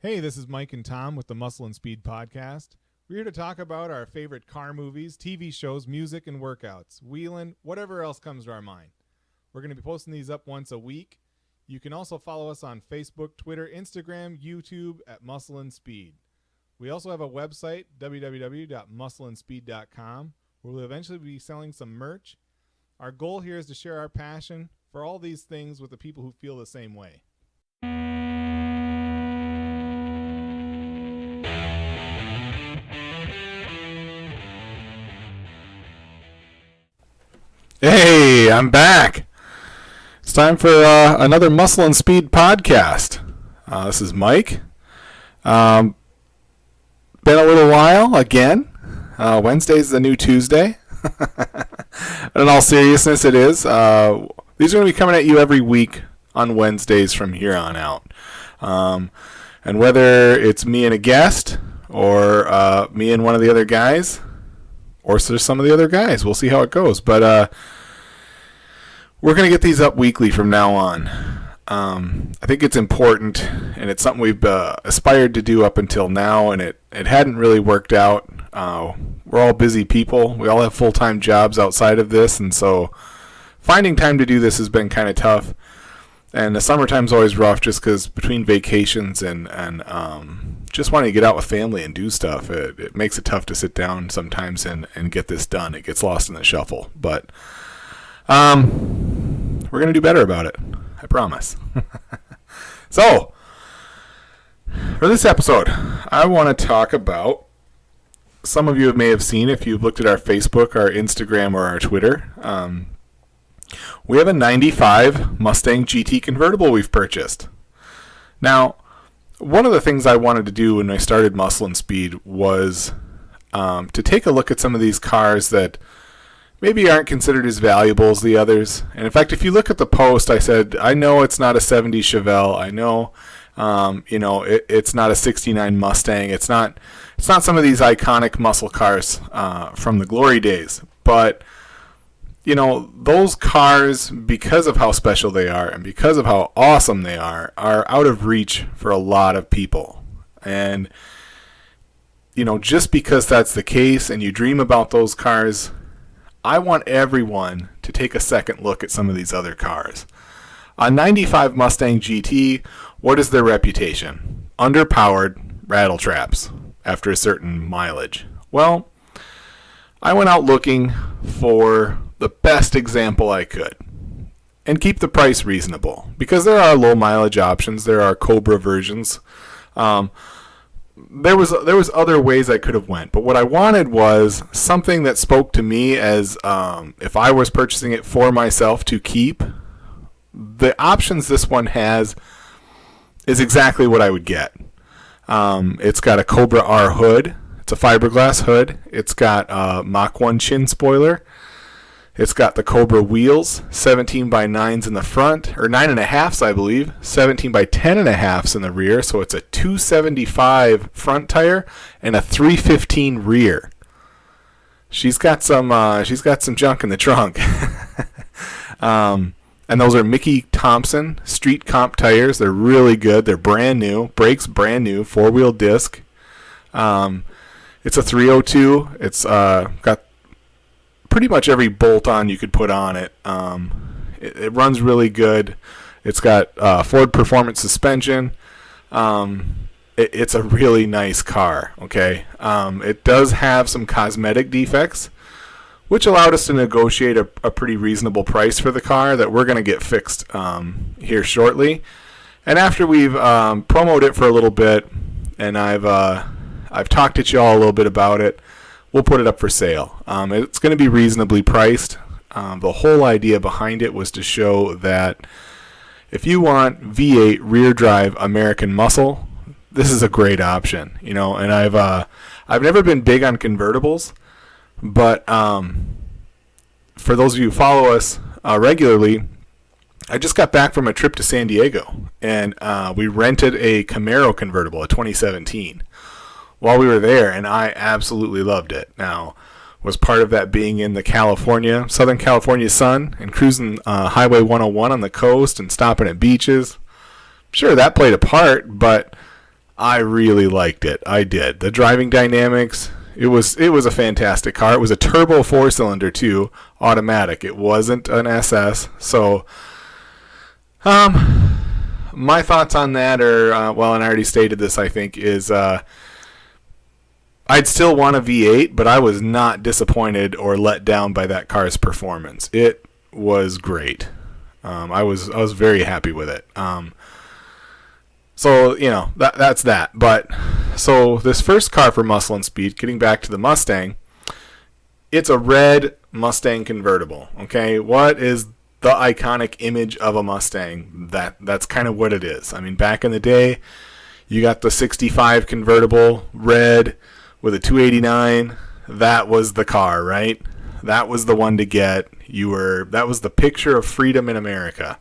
Hey, this is Mike and Tom with the Muscle and Speed podcast. We're here to talk about our favorite car movies, TV shows, music, and workouts, wheeling, whatever else comes to our mind. We're going to be posting these up once a week. You can also follow us on Facebook, Twitter, Instagram, YouTube at Muscle and Speed. We also have a website, www.muscleandspeed.com, where we'll eventually be selling some merch. Our goal here is to share our passion for all these things with the people who feel the same way. Hey, I'm back. It's time for another Muscle and Speed podcast. This is Mike. Been a little while again. Wednesday's the new Tuesday. In all seriousness, it is. These are going to be coming at you every week on Wednesdays from here on out. And whether it's me and a guest, or me and one of the other guys, or some of the other guys, we'll see how it goes. But we're going to get these up weekly from now on. I think it's important, and it's something we've aspired to do up until now, and it hadn't really worked out. We're all busy people. We all have full-time jobs outside of this, and so finding time to do this has been kind of tough. And the summertime's always rough just because between vacations and just wanting to get out with family and do stuff, it makes it tough to sit down sometimes and get this done. It gets lost in the shuffle. But we're going to do better about it. I promise. So, for this episode, I want to talk about, some of you may have seen if you've looked at our Facebook, our Instagram, or our Twitter. We have a 95 Mustang GT convertible we've purchased. Now, one of the things I wanted to do when I started Muscle and Speed was to take a look at some of these cars that maybe aren't considered as valuable as the others. And in fact, if you look at the post, I said, I know it's not a 70 Chevelle. I know, it's not a 69 Mustang. It's not some of these iconic muscle cars from the glory days. But those cars, because of how special they are and because of how awesome they are out of reach for a lot of people. And, just because that's the case and you dream about those cars, I want everyone to take a second look at some of these other cars. A 95 Mustang GT, what is their reputation? Underpowered rattle traps after a certain mileage. Well, I went out looking for the best example I could and keep the price reasonable because there are low mileage options. There are Cobra versions. There was other ways I could have went, but what I wanted was something that spoke to me as if I was purchasing it for myself to keep. The options this one has is exactly what I would get. It's got a Cobra R hood. It's a fiberglass hood. It's got a Mach 1 chin spoiler. It's got the Cobra wheels, 17 by 9s in the front, or 9.5s, I believe, 17 by 10.5s in the rear. So it's a 275 front tire and a 315 rear. She's got some junk in the trunk. And those are Mickey Thompson Street Comp tires. They're really good. They're brand new. Brakes brand new. 4-wheel disc. It's a 302. It's got pretty much every bolt-on you could put on it. It runs really good. It's got Ford Performance suspension. It's a really nice car, okay? It does have some cosmetic defects, which allowed us to negotiate a pretty reasonable price for the car that we're going to get fixed here shortly. And after we've promoted it for a little bit, and I've talked to y'all a little bit about it, we'll put it up for sale. It's going to be reasonably priced. The whole idea behind it was to show that if you want V8 rear drive American muscle, this is a great option. And I've never been big on convertibles, but for those of you who follow us regularly, I just got back from a trip to San Diego, and we rented a Camaro convertible, a 2017. While we were there, and I absolutely loved it. Now, was part of that being in the Southern California sun and cruising Highway 101 on the coast and stopping at beaches. Sure, that played a part, but I really liked it. I did. The driving dynamics, it was a fantastic car. It was a turbo 4-cylinder too, automatic. It wasn't an SS. So my thoughts on that are, and I already stated this, I think, is I'd still want a V8, but I was not disappointed or let down by that car's performance. It was great. I was very happy with it. So, that's that. But, so this first car for Muscle and Speed, getting back to the Mustang, it's a red Mustang convertible, okay? What is the iconic image of a Mustang? That's kind of what it is. I mean, back in the day, you got the 65 convertible, red, with a 289. That was the car, right? That was the one to get. That was the picture of freedom in America.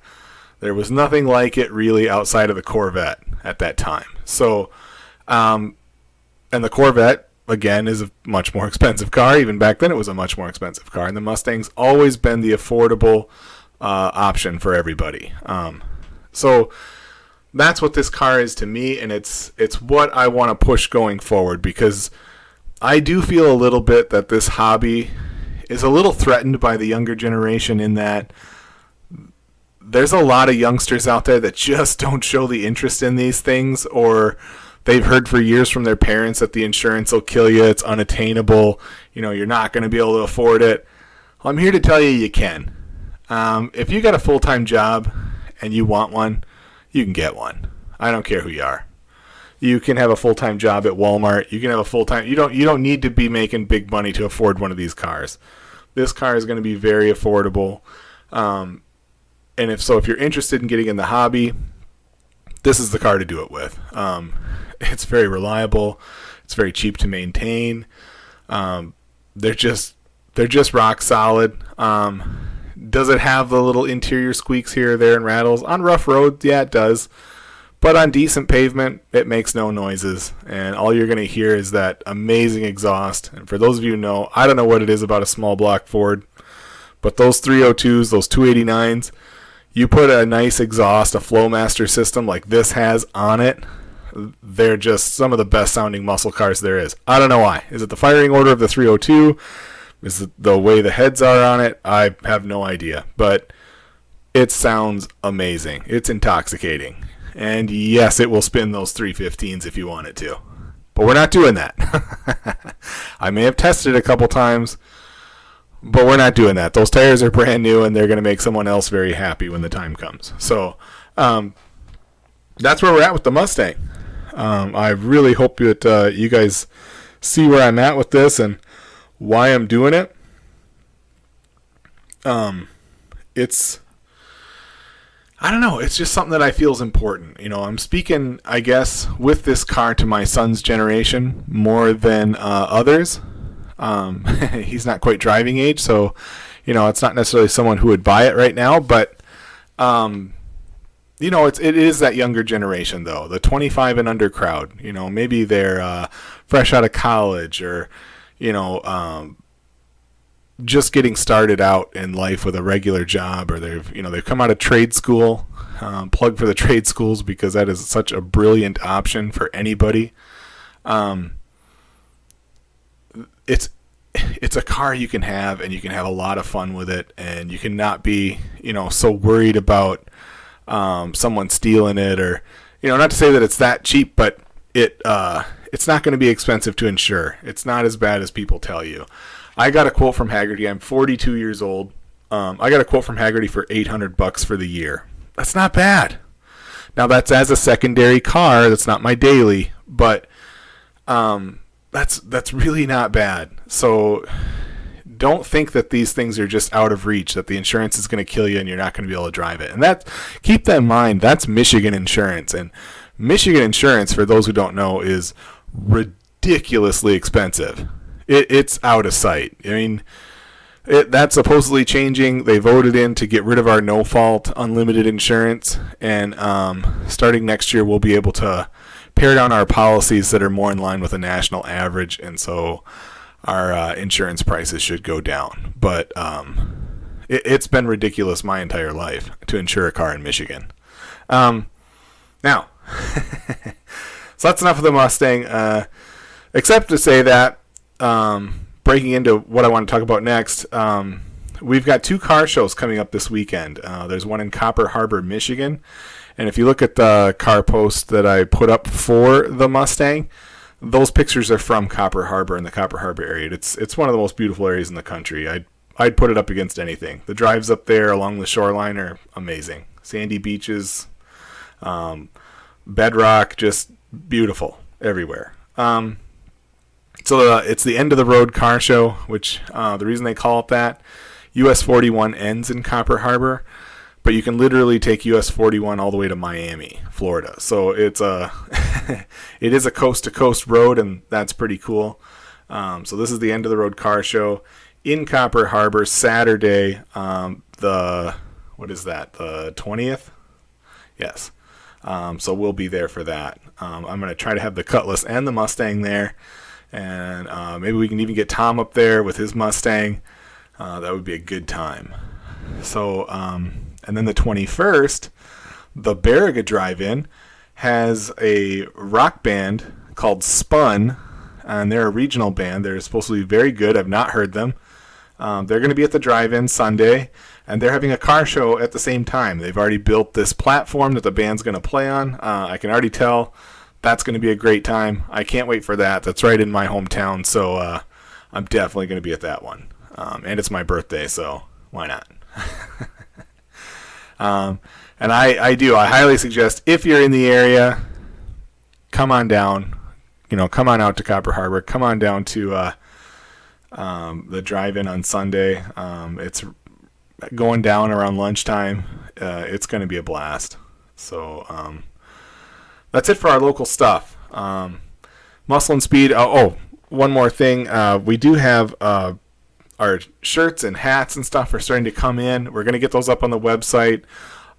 There was nothing like it really outside of the Corvette at that time. So, and the Corvette, again, is a much more expensive car. Even back then, it was a much more expensive car. And the Mustang's always been the affordable option for everybody. So that's what this car is to me, and it's what I want to push going forward, because I do feel a little bit that this hobby is a little threatened by the younger generation, in that there's a lot of youngsters out there that just don't show the interest in these things, or they've heard for years from their parents that the insurance will kill you, it's unattainable, you're not going to be able to afford it. Well, I'm here to tell you can. If you got a full-time job and you want one, you can get one. I don't care who you are. You can have a full-time job at Walmart. You can have a full-time. You don't need to be making big money to afford one of these cars. This car is going to be very affordable. And if you're interested in getting in the hobby, this is the car to do it with. It's very reliable. It's very cheap to maintain. They're just rock solid. Does it have the little interior squeaks here or there and rattles? On rough roads, yeah, it does. But on decent pavement, it makes no noises. And all you're going to hear is that amazing exhaust. And for those of you who know, I don't know what it is about a small block Ford, but those 302s, those 289s, you put a nice exhaust, a Flowmaster system like this has on it, they're just some of the best sounding muscle cars there is. I don't know why. Is it the firing order of the 302? Is it the way the heads are on it? I have no idea. But it sounds amazing. It's intoxicating. And yes, it will spin those 315s if you want it to. But we're not doing that. I may have tested it a couple times, but we're not doing that. Those tires are brand new, and they're going to make someone else very happy when the time comes. So that's where we're at with the Mustang. I really hope that you guys see where I'm at with this and why I'm doing it. I don't know. It's just something that I feel is important. I'm speaking, I guess, with this car to my son's generation more than others. He's not quite driving age, so, it's not necessarily someone who would buy it right now. But, it is that younger generation, though, the 25 and under crowd. Maybe they're fresh out of college, or, just getting started out in life with a regular job, or they've come out of trade school. Plug for the trade schools, because that is such a brilliant option for anybody. It's a car you can have, and you can have a lot of fun with it, and you can not be so worried about someone stealing it, or not to say that it's that cheap, but it's not going to be expensive to insure. It's not as bad as people tell you. I got a quote from Hagerty. I'm 42 years old. I got a quote from Hagerty for $800 for the year. That's not bad. Now, that's as a secondary car. That's not my daily, but that's really not bad. So don't think that these things are just out of reach, that the insurance is going to kill you and you're not going to be able to drive it. And keep that in mind. That's Michigan insurance. And Michigan insurance, for those who don't know, is ridiculously expensive. It's out of sight. I mean, that's supposedly changing. They voted in to get rid of our no-fault unlimited insurance, and starting next year we'll be able to pare down our policies that are more in line with a national average, and so our insurance prices should go down. But it's been ridiculous my entire life to insure a car in Michigan. Now, So that's enough of the Mustang, except to say that, breaking into what I want to talk about next, we've got 2 car shows coming up this weekend. There's one in Copper Harbor, Michigan. And if you look at the car post that I put up for the Mustang, those pictures are from Copper Harbor in the Copper Harbor area. It's one of the most beautiful areas in the country. I'd put it up against anything. The drives up there along the shoreline are amazing. Sandy beaches, bedrock, just beautiful everywhere. So it's the end of the road car show, which the reason they call it that, US 41 ends in Copper Harbor, but you can literally take US 41 all the way to Miami, Florida. So it's it is a coast to coast road, and that's pretty cool. So this is the end of the road car show in Copper Harbor, Saturday, the 20th? Yes. So we'll be there for that. I'm going to try to have the Cutlass and the Mustang there, and maybe we can even get Tom up there with his Mustang. That would be a good time. So, and then the 21st, the Barriga Drive-In has a rock band called Spun, and they're a regional band. They're supposed to be very good. I've not heard them. They're going to be at the drive-in Sunday, and they're having a car show at the same time. They've already built this platform that the band's going to play on. I can already tell that's going to be a great time. I can't wait for that. That's right in my hometown, so I'm definitely going to be at that one. And it's my birthday, so why not? And I highly suggest, if you're in the area, come on down. Come on out to Copper Harbor. Come on down to the drive-in on Sunday. It's going down around lunchtime. It's going to be a blast. So that's it for our local stuff. Muscle and Speed. One more thing. We do have our shirts and hats and stuff are starting to come in. We're going to get those up on the website.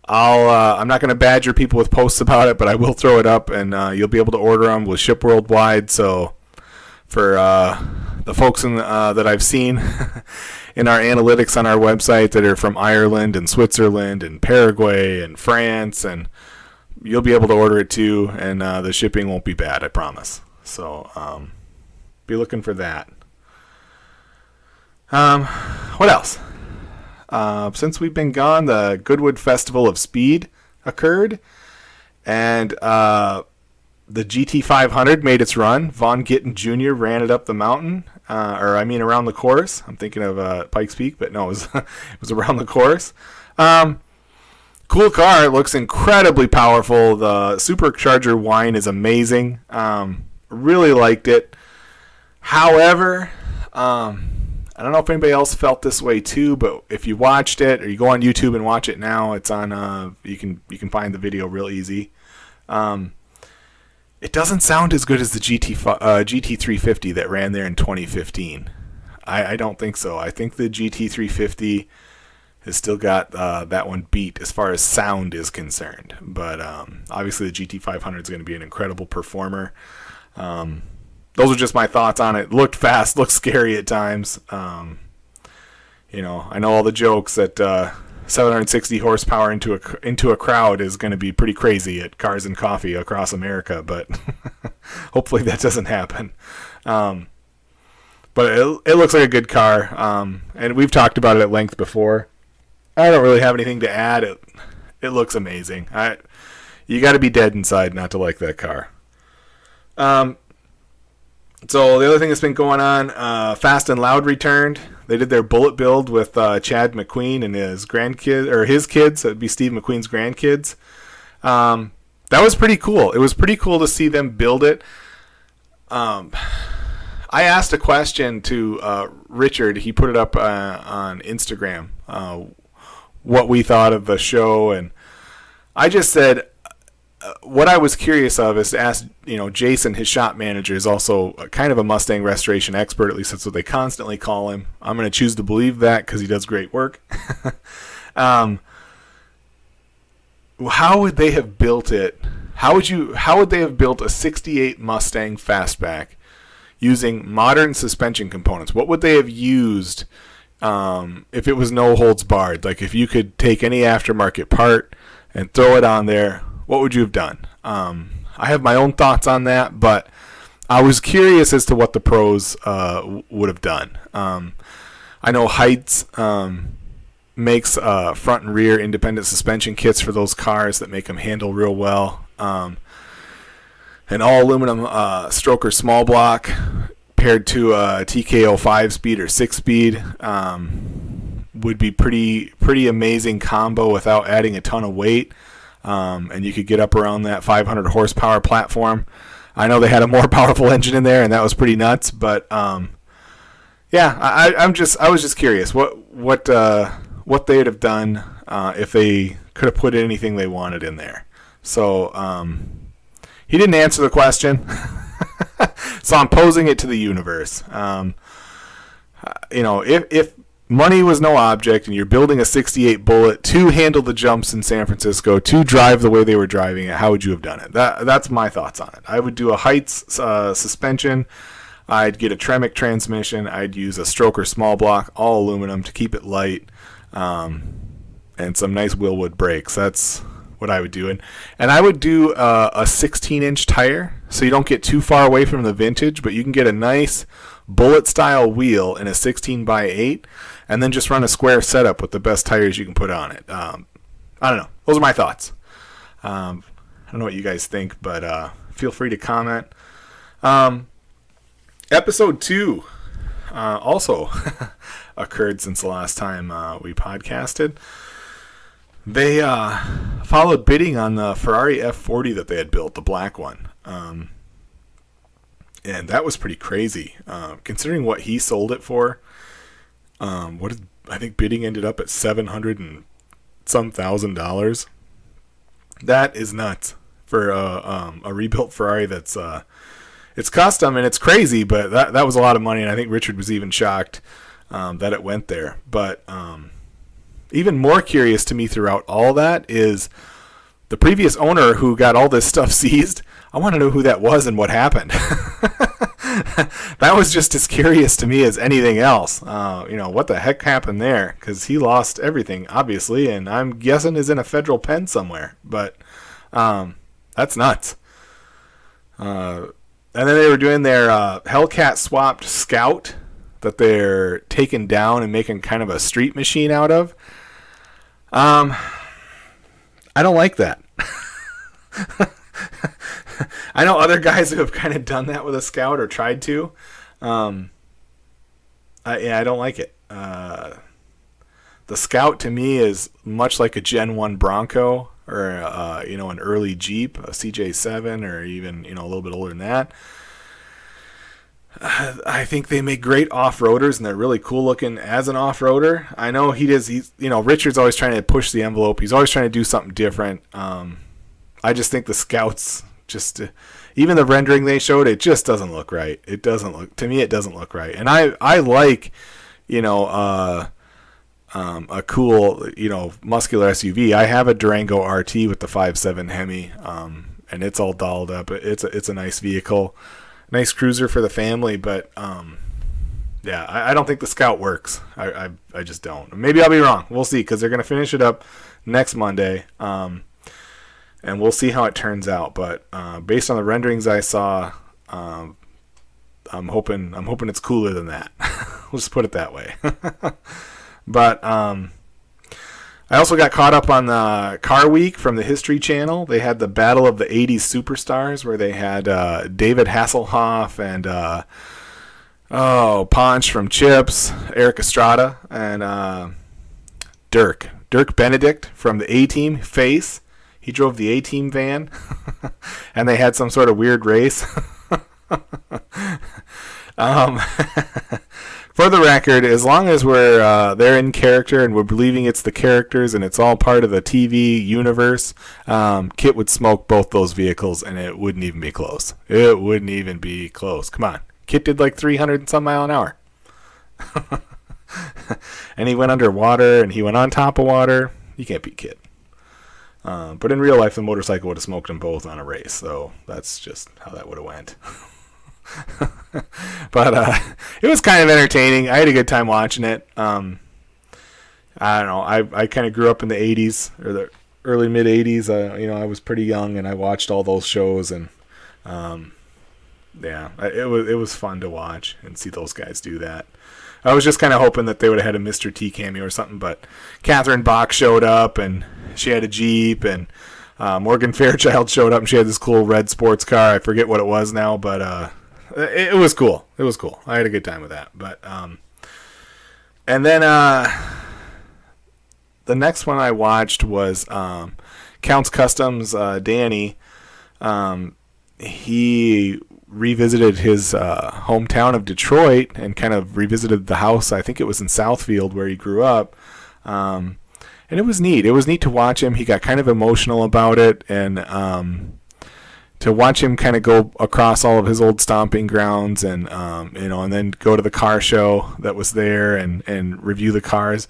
I'm not going to badger people with posts about it, but I will throw it up, and you'll be able to order them. We'll ship worldwide. So for the folks that I've seen in our analytics on our website that are from Ireland and Switzerland and Paraguay and France, and you'll be able to order it too, and the shipping won't be bad, I promise. So be looking for that. What else? Since we've been gone, the Goodwood Festival of Speed occurred, and the GT500 made its run. Von Gittin Jr. ran it up the mountain, around the course. I'm thinking of Pikes Peak, but no, it was around the course. Cool car. It looks incredibly powerful. The supercharger whine is amazing. Really liked it. However, I don't know if anybody else felt this way too, but if you watched it, or you go on YouTube and watch it now, it's on. You can find the video real easy. It doesn't sound as good as the GT350 that ran there in 2015. I don't think so. I think the GT350 has still got that one beat as far as sound is concerned. But obviously the GT500 is going to be an incredible performer. Those are just my thoughts on it. Looked fast, looked scary at times. I know all the jokes that 760 horsepower into a crowd is going to be pretty crazy at Cars and Coffee across America, but hopefully that doesn't happen. But it looks like a good car, and we've talked about it at length before. I don't really have anything to add. It looks amazing. You got to be dead inside not to like that car. So the other thing that's been going on, Fast and Loud returned. They did their bullet build with Chad McQueen and his grandkids, or his kids. So it'd be Steve McQueen's grandkids. That was pretty cool. It was pretty cool to see them build it. I asked a question to Richard. He put it up on Instagram. What we thought of the show, and I just said, what I was curious of is to ask, Jason, his shop manager, is also kind of a Mustang restoration expert. At least that's what they constantly call him. I'm going to choose to believe that because he does great work. How would they have built it? How would they have built a 68 Mustang Fastback using modern suspension components? What would they have used if it was no holds barred? Like if you could take any aftermarket part and throw it on there, what would you have done? I have my own thoughts on that, but I was curious as to what the pros would have done. I know Heights makes front and rear independent suspension kits for those cars that make them handle real well. An all aluminum stroker small block paired to a TKO 5-speed or 6-speed would be pretty amazing combo without adding a ton of weight. And you could get up around that 500 horsepower platform. I know they had a more powerful engine in there, and that was pretty nuts. But yeah, I was just curious what they'd have done if they could have put anything they wanted in there. So he didn't answer the question, so I'm posing it to the universe. If money was no object and you're building a 68 Bullet to handle the jumps in San Francisco, to drive the way they were driving it, how would you have done it? That's my thoughts on it. I would do a Heights suspension. I'd get a Tremec transmission. I'd use a stroker small block, all aluminum, to keep it light, and some nice Willwood brakes. That's what I would do. And I would do a 16-inch tire, so you don't get too far away from the vintage, but you can get a nice Bullet-style wheel in a 16x8, and then just run a square setup with the best tires you can put on it. I don't know. Those are my thoughts. I don't know what you guys think, but feel free to comment. Episode 2 also occurred since the last time we podcasted. They followed bidding on the Ferrari F40 that they had built, the black one. And that was pretty crazy, considering what he sold it for. I think bidding ended up at $700 and some $1,000. That is nuts for a rebuilt Ferrari. That's it's custom and it's crazy, but that was a lot of money. And I think Richard was even shocked that it went there. But even more curious to me throughout all that is the previous owner who got all this stuff seized. I want to know who that was and what happened. That was just as curious to me as anything else. What the heck happened there? Because he lost everything, obviously, and I'm guessing is in a federal pen somewhere. But that's nuts. And then they were doing their Hellcat swapped Scout that they're taking down and making kind of a street machine out of. I don't like that. I know other guys who have kind of done that with a Scout or tried to. I don't like it. The Scout to me is much like a Gen 1 Bronco or an early Jeep, a CJ7, or even a little bit older than that. I think they make great off-roaders, and they're really cool looking as an off-roader. I know Richard's always trying to push the envelope. He's always trying to do something different. I just think the Scouts, even the rendering they showed, it just doesn't look right. It doesn't look right. And I like, a cool, muscular SUV. I have a Durango RT with the 5.7 Hemi, and it's all dolled up. It's a nice vehicle. Nice cruiser for the family, but I don't think the Scout works. I just don't. Maybe I'll be wrong. We'll see, because they're going to finish it up next Monday, and we'll see how it turns out. But based on the renderings I saw, I'm hoping it's cooler than that. We'll just put it that way. But I also got caught up on the Car Week from the History Channel. They had the Battle of the 80s Superstars, where they had David Hasselhoff and Ponch from Chips, Eric Estrada, and Dirk Benedict from the A-Team, Face. He drove the A-Team van, and they had some sort of weird race. For the record, as long as they're in character and we're believing it's the characters and it's all part of the TV universe, Kit would smoke both those vehicles and it wouldn't even be close. It wouldn't even be close. Come on. Kit did like 300 and some mile an hour. And he went underwater and he went on top of water. You can't beat Kit. But in real life, the motorcycle would have smoked them both on a race. So that's just how that would have went. But it was kind of entertaining. I had a good time watching it. I don't know. I kind of grew up in the 80s, or the early mid 80s. I was pretty young and I watched all those shows, and it was fun to watch and see those guys do that. I was just kind of hoping that they would have had a Mr. T cameo or something, but Catherine Bach showed up and she had a Jeep, and Morgan Fairchild showed up and she had this cool red sports car. I forget what it was now, but it was cool. It was cool. I had a good time with that. But and then the next one I watched was Counts Customs. Danny, he revisited his hometown of Detroit and kind of revisited the house. I think it was in Southfield where he grew up. And it was neat. It was neat to watch him. He got kind of emotional about it, and to watch him kind of go across all of his old stomping grounds, and and then go to the car show that was there and review the cars.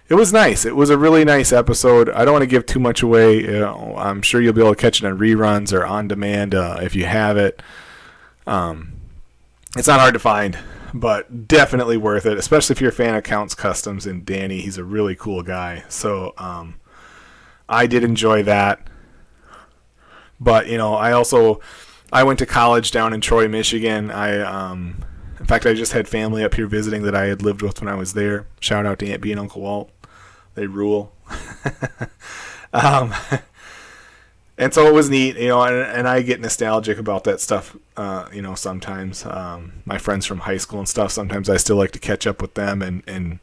It was nice. It was a really nice episode. I don't want to give too much away. I'm sure you'll be able to catch it on reruns or on demand if you have it. It's not hard to find, but definitely worth it, especially if you're a fan of Counts Customs and Danny. He's a really cool guy. So I did enjoy that. But, I went to college down in Troy, Michigan. In fact, I just had family up here visiting that I had lived with when I was there. Shout out to Aunt B and Uncle Walt. They rule. And so it was neat, and I get nostalgic about that stuff, sometimes. My friends from high school and stuff, sometimes I still like to catch up with them, and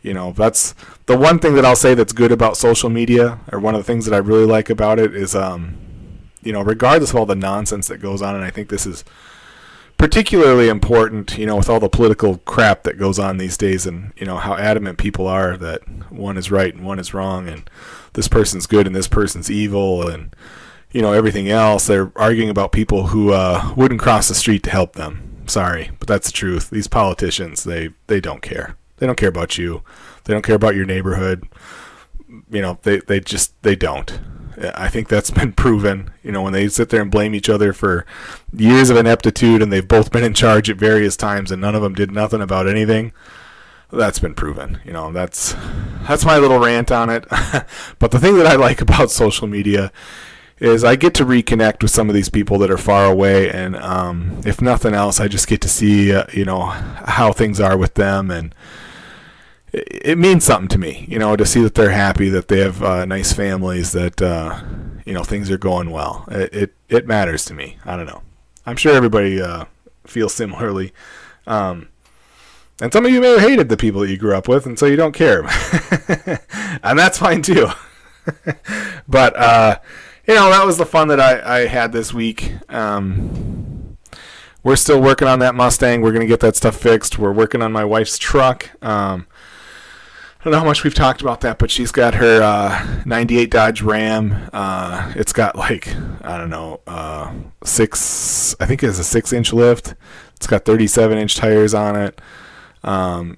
that's the one thing that I'll say that's good about social media, or one of the things that I really like about it is, regardless of all the nonsense that goes on, and I think this is particularly important, with all the political crap that goes on these days, and, how adamant people are that one is right and one is wrong, and this person's good and this person's evil, and everything else. They're arguing about people who wouldn't cross the street to help them. Sorry, but that's the truth. These politicians, they don't care. They don't care about you. They don't care about your neighborhood. They don't. I think that's been proven. When they sit there and blame each other for years of ineptitude, and they've both been in charge at various times, and none of them did nothing about anything. That's been proven. That's my little rant on it. But the thing that I like about social media is I get to reconnect with some of these people that are far away, and if nothing else, I just get to see how things are with them, and it means something to me, to see that they're happy, that they have nice families, that things are going well. It matters to me. I don't know. I'm sure everybody feels similarly. And some of you may have hated the people that you grew up with, and so you don't care. And that's fine too. But, that was the fun that I had this week. We're still working on that Mustang. We're going to get that stuff fixed. We're working on my wife's truck. I don't know how much we've talked about that, but she's got her 98 Dodge Ram. It's got I think it's a 6-inch lift. It's got 37-inch tires on it.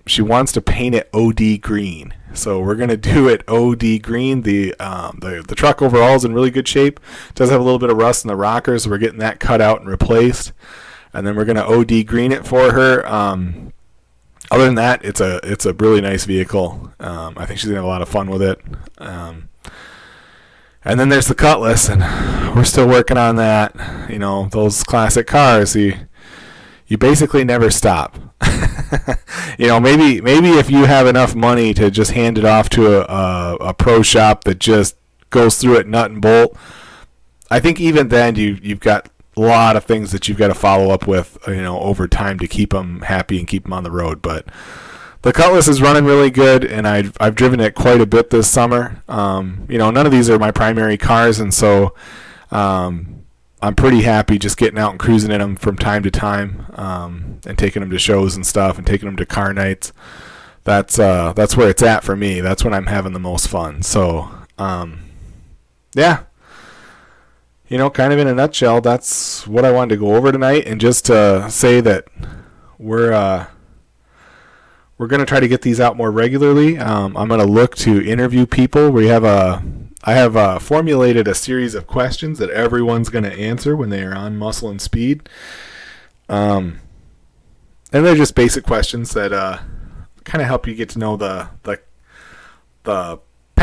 She wants to paint it OD green, so we're gonna do it OD green. The truck overall is in really good shape. It does have a little bit of rust in the rockers, so we're getting that cut out and replaced, and then we're gonna OD green it for her. Other than that, it's a really nice vehicle. I think she's gonna have a lot of fun with it. And then there's the Cutlass, and we're still working on that. Those classic cars, you basically never stop. Maybe if you have enough money to just hand it off to a pro shop that just goes through it nut and bolt, I think even then you've got a lot of things that you've got to follow up with, over time to keep them happy and keep them on the road. But the Cutlass is running really good, and I've driven it quite a bit this summer. None of these are my primary cars, and so I'm pretty happy just getting out and cruising in them from time to time, and taking them to shows and stuff, and taking them to car nights. That's where it's at for me. That's when I'm having the most fun. So, yeah. Kind of in a nutshell, that's what I wanted to go over tonight, and just to say that we're going to try to get these out more regularly. I'm going to look to interview people. I have formulated a series of questions that everyone's going to answer when they are on Muscle and Speed. And they're just basic questions that kind of help you get to know the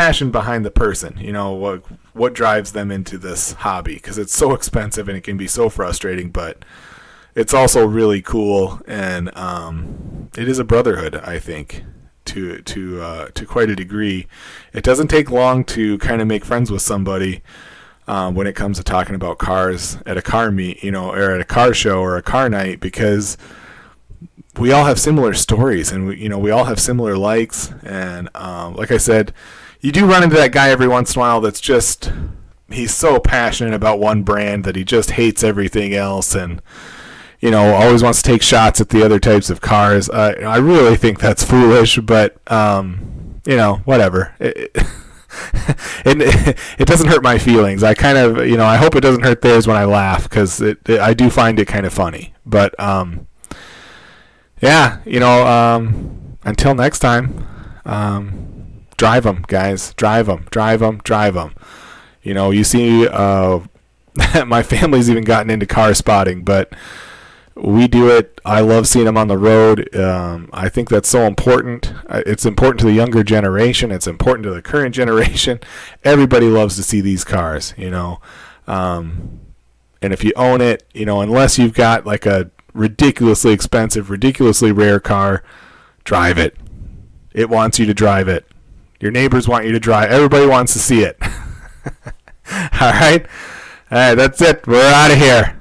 passion behind the person. You know, what drives them into this hobby, because it's so expensive and it can be so frustrating, but it's also really cool, and it is a brotherhood, I think, to quite a degree. It doesn't take long to kind of make friends with somebody when it comes to talking about cars at a car meet, you know, or at a car show or a car night, because we all have similar stories, and we all have similar likes, and like I said, you do run into that guy every once in a while that's just, he's so passionate about one brand that he just hates everything else, and you know, always wants to take shots at the other types of cars. I really think that's foolish, but you know, whatever. It doesn't hurt my feelings. I kind of, you know, I hope it doesn't hurt theirs when I laugh, because I do find it kind of funny. But yeah, you know, until next time, drive them, guys. Drive them. You know, you see, my family's even gotten into car spotting, but we do it. I love seeing them on the road. I think that's so important. It's important to the younger generation. It's important to the current generation. Everybody loves to see these cars, you know. And if you own it, you know, unless you've got like a ridiculously expensive, ridiculously rare car, drive it. It wants you to drive it. Your neighbors want you to drive. Everybody wants to see it. All right. All right, that's it. We're out of here.